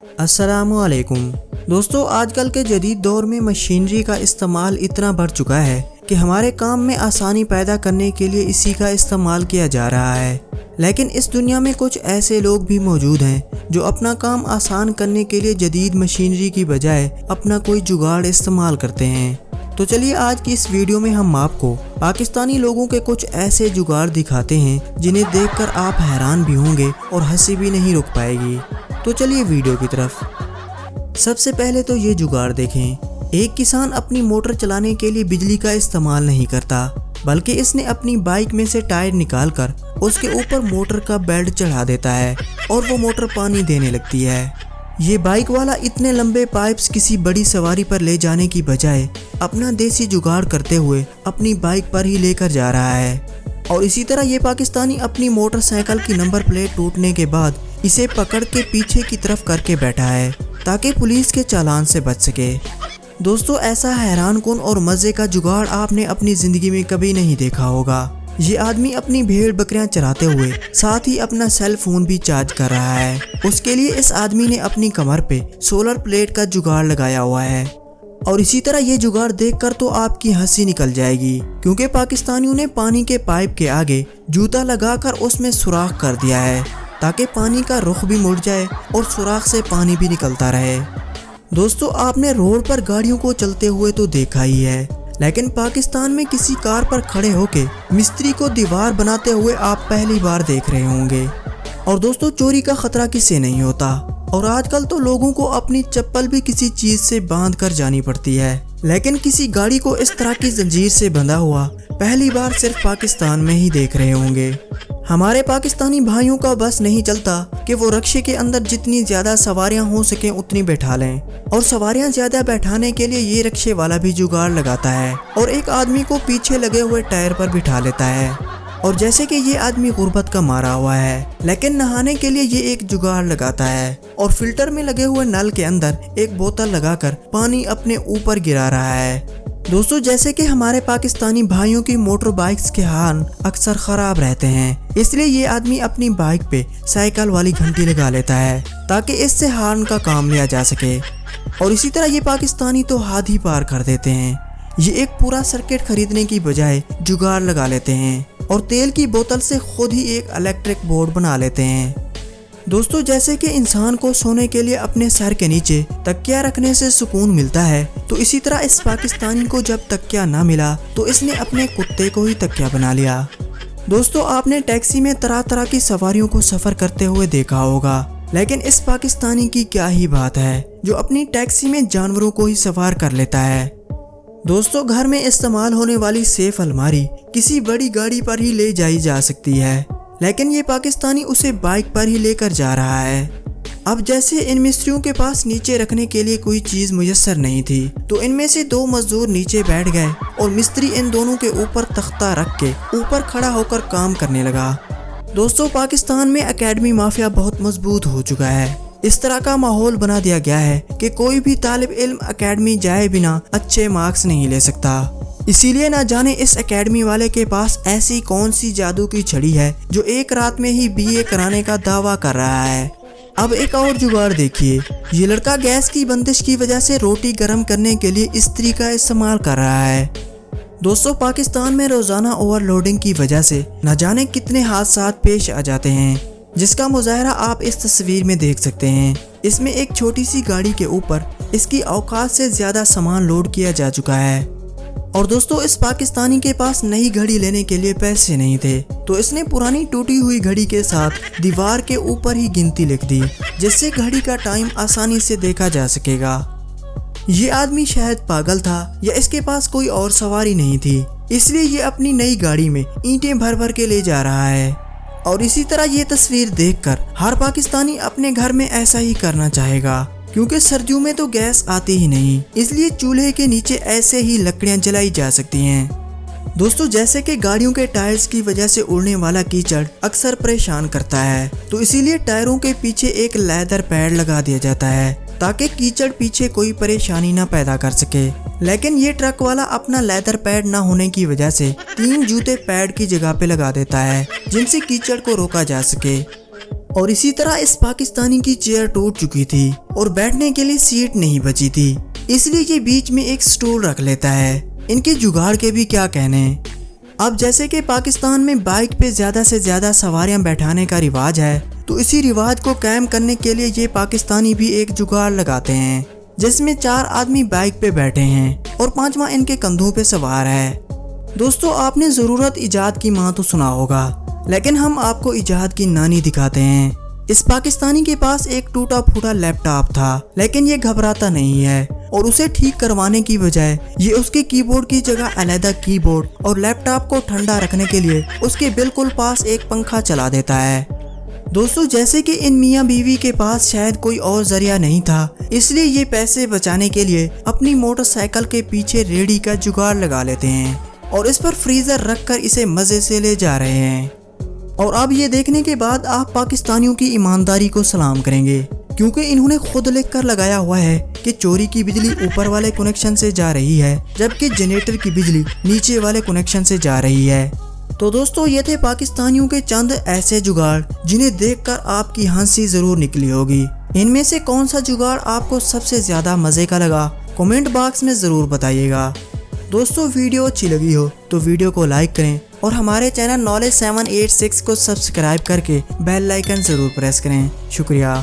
अस्सलामुअलैकुम दोस्तों, आजकल के जदीद दौर में मशीनरी का इस्तेमाल इतना बढ़ चुका है कि हमारे काम में आसानी पैदा करने के लिए इसी का इस्तेमाल किया जा रहा है। लेकिन इस दुनिया में कुछ ऐसे लोग भी मौजूद हैं जो अपना काम आसान करने के लिए जदीद मशीनरी की बजाय अपना कोई जुगाड़ इस्तेमाल करते हैं। तो चलिए आज की इस वीडियो में हम आपको पाकिस्तानी लोगों के कुछ ऐसे जुगाड़ दिखाते हैं जिन्हें देखकर आप हैरान भी होंगे और हंसी भी नहीं रुक पाएगी। तो चलिए वीडियो की तरफ। सबसे पहले तो ये जुगाड़ देखें। एक किसान अपनी मोटर चलाने के लिए बिजली का इस्तेमाल नहीं करता, बल्कि इसने अपनी बाइक में से टायर निकालकर उसके ऊपर मोटर का बेल्ट चढ़ा देता है और वो मोटर पानी देने लगती है। ये बाइक वाला इतने लंबे पाइप्स किसी बड़ी सवारी पर ले जाने की बजाय अपना देसी जुगाड़ करते हुए अपनी बाइक पर ही लेकर जा रहा है। और इसी तरह ये पाकिस्तानी अपनी मोटरसाइकिल की नंबर प्लेट टूटने के बाद इसे पकड़ के पीछे की तरफ करके बैठा है ताकि पुलिस के चालान से बच सके। दोस्तों, ऐसा हैरान कुन और मज़े का जुगाड़ आपने अपनी ज़िंदगी में कभी नहीं देखा होगा। ये आदमी अपनी भेड़ बकरियां चराते हुए साथ ही अपना सेल फोन भी चार्ज कर रहा है। उसके लिए इस आदमी ने अपनी कमर पे सोलर प्लेट का जुगाड़ लगाया हुआ है। और इसी तरह ये जुगाड़ देखकर तो आपकी हंसी निकल जाएगी, क्योंकि पाकिस्तानियों ने पानी के पाइप के आगे जूता लगाकर उसमें सुराख कर दिया है ताकि पानी का रुख भी मुड़ जाए और सुराख से पानी भी निकलता रहे। दोस्तों, आपने रोड पर गाड़ियों को चलते हुए तो देखा ही है, लेकिन पाकिस्तान में किसी कार पर खड़े होके मिस्त्री को दीवार बनाते हुए आप पहली बार देख रहे होंगे। और दोस्तों, चोरी का खतरा किसे नहीं होता, और आजकल तो लोगों को अपनी चप्पल भी किसी चीज से बांध कर जानी पड़ती है, लेकिन किसी गाड़ी को इस तरह की जंजीर से बंधा हुआ पहली बार सिर्फ पाकिस्तान में ही देख रहे होंगे। हमारे पाकिस्तानी भाइयों का बस नहीं चलता कि वो रक्शे के अंदर जितनी ज्यादा सवारियां हो सके उतनी बैठा लें, और सवारियां ज्यादा बैठाने के लिए ये रक्शे वाला भी जुगाड़ लगाता है और एक आदमी को पीछे लगे हुए टायर पर बिठा लेता है। और जैसे कि ये आदमी गुर्बत का मारा हुआ है, लेकिन नहाने के लिए ये एक जुगाड़ लगाता है और फिल्टर में लगे हुए नल के अंदर एक बोतल लगाकर पानी अपने ऊपर गिरा रहा है। दोस्तों, जैसे कि हमारे पाकिस्तानी भाइयों की मोटर बाइक्स के हार्न अक्सर खराब रहते हैं, इसलिए ये आदमी अपनी बाइक पे साइकिल वाली घंटी लगा लेता है ताकि इससे हार्न का काम लिया जा सके। और इसी तरह ये पाकिस्तानी तो हाथ ही पार कर देते हैं। ये एक पूरा सर्किट खरीदने की बजाय जुगाड़ लगा लेते हैं और तेल की बोतल से खुद ही एक इलेक्ट्रिक बोर्ड बना लेते हैं। दोस्तों, जैसे कि इंसान को सोने के लिए अपने सर के नीचे तकिया रखने से सुकून मिलता है, तो इसी तरह इस पाकिस्तानी को जब तकिया ना मिला तो इसने अपने कुत्ते को ही तकिया बना लिया। दोस्तों, आपने टैक्सी में तरह तरह की सवारियों को सफ़र करते हुए देखा होगा, लेकिन इस पाकिस्तानी की क्या ही बात है जो अपनी टैक्सी में जानवरों को ही सवार कर लेता है। दोस्तों, घर में इस्तेमाल होने वाली सेफ अलमारी किसी बड़ी गाड़ी पर ही ले जाई जा सकती है, लेकिन ये पाकिस्तानी उसे बाइक पर ही लेकर जा रहा है। अब जैसे इन मिस्त्रियों के पास नीचे रखने के लिए कोई चीज मुयस्सर नहीं थी, तो इनमें से दो मजदूर नीचे बैठ गए और मिस्त्री इन दोनों के ऊपर तख्ता रख के ऊपर खड़ा होकर काम करने लगा। दोस्तों, पाकिस्तान में एकेडमी माफिया बहुत मजबूत हो चुका है। इस तरह का माहौल बना दिया गया है कि कोई भी तालिब इल्म एकेडमी जाए बिना अच्छे मार्क्स नहीं ले सकता। इसीलिए ना जाने इस एकेडमी वाले के पास ऐसी कौन सी जादू की छड़ी है जो एक रात में ही बीए कराने का दावा कर रहा है। अब एक और जुगाड़ देखिए। ये लड़का गैस की बंदिश की वजह से रोटी गर्म करने के लिए इस्त्री का इस्तेमाल कर रहा है। दोस्तों, पाकिस्तान में रोजाना ओवरलोडिंग की वजह से न जाने कितने हादसा पेश आ जाते हैं, जिसका मुजाहरा आप इस तस्वीर में देख सकते हैं। इसमें एक छोटी सी गाड़ी के ऊपर इसकी औकात से ज्यादा सामान लोड किया जा चुका है। और दोस्तों, इस पाकिस्तानी के पास नई घड़ी लेने के लिए पैसे नहीं थे, तो इसने पुरानी टूटी हुई घड़ी के साथ दीवार के ऊपर ही गिनती लिख दी, जिससे घड़ी का टाइम आसानी से देखा जा सकेगा। ये आदमी शायद पागल था या इसके पास कोई और सवारी नहीं थी, इसलिए ये अपनी नई गाड़ी में ईंटें भर भर के ले जा रहा है। और इसी तरह ये तस्वीर देखकर हर पाकिस्तानी अपने घर में ऐसा ही करना चाहेगा, क्योंकि सर्दियों में तो गैस आती ही नहीं, इसलिए चूल्हे के नीचे ऐसे ही लकड़ियां जलाई जा सकती हैं। दोस्तों, जैसे कि गाड़ियों के टायर्स की वजह से उड़ने वाला कीचड़ अक्सर परेशान करता है, तो इसीलिए टायरों के पीछे एक लेदर पैड लगा दिया जाता है ताकि कीचड़ पीछे कोई परेशानी ना पैदा कर सके। लेकिन ये ट्रक वाला अपना लेदर पैड ना होने की वजह से 3 जूते पैड की जगह पे लगा देता है, जिनसे कीचड़ को रोका जा सके। और इसी तरह इस पाकिस्तानी की चेयर टूट चुकी थी और बैठने के लिए सीट नहीं बची थी, इसलिए ये बीच में एक स्टूल रख लेता है। इनके जुगाड़ के भी क्या कहने। अब जैसे कि पाकिस्तान में बाइक पे ज़्यादा से ज़्यादा सवारियां बैठाने का रिवाज है, तो इसी रिवाज को कायम करने के लिए ये पाकिस्तानी भी एक जुगाड़ लगाते हैं जिसमें 4 आदमी बाइक पे बैठे हैं और 5वां इनके कंधों पे सवार है। दोस्तों, आपने ज़रूरत इजाद की माँ तो सुना होगा, लेकिन हम आपको इजाद की नानी दिखाते हैं। इस पाकिस्तानी के पास एक टूटा फूटा लैपटॉप था, लेकिन ये घबराता नहीं है और उसे ठीक करवाने की बजाय ये उसके कीबोर्ड की जगह अलग कीबोर्ड और लैपटॉप को ठंडा रखने के लिए उसके बिल्कुल पास एक पंखा चला देता है। दोस्तों, जैसे कि इन मियाँ बीवी के पास शायद कोई और जरिया नहीं था, इसलिए ये पैसे बचाने के लिए अपनी मोटरसाइकिल के पीछे रेडी का जुगाड़ लगा लेते हैं और इस पर फ्रीजर रखकर इसे मजे से ले जा रहे हैं। और अब ये देखने के बाद आप पाकिस्तानियों की ईमानदारी को सलाम करेंगे, क्योंकि इन्होंने खुद लिख कर लगाया हुआ है कि चोरी की बिजली ऊपर वाले कनेक्शन से जा रही है, जबकि जनरेटर की बिजली नीचे वाले कनेक्शन से जा रही है। तो दोस्तों, ये थे पाकिस्तानियों के चंद ऐसे जुगाड़ जिन्हें देखकर आपकी हंसी जरूर निकली होगी। इनमें से कौन सा जुगाड़ आपको सबसे ज्यादा मजे का लगा, कमेंट बॉक्स में जरूर बताइएगा। दोस्तों, वीडियो अच्छी लगी हो तो वीडियो को लाइक करें और हमारे चैनल नॉलेज 786 को सब्सक्राइब करके बेल आइकन जरूर प्रेस करें। शुक्रिया।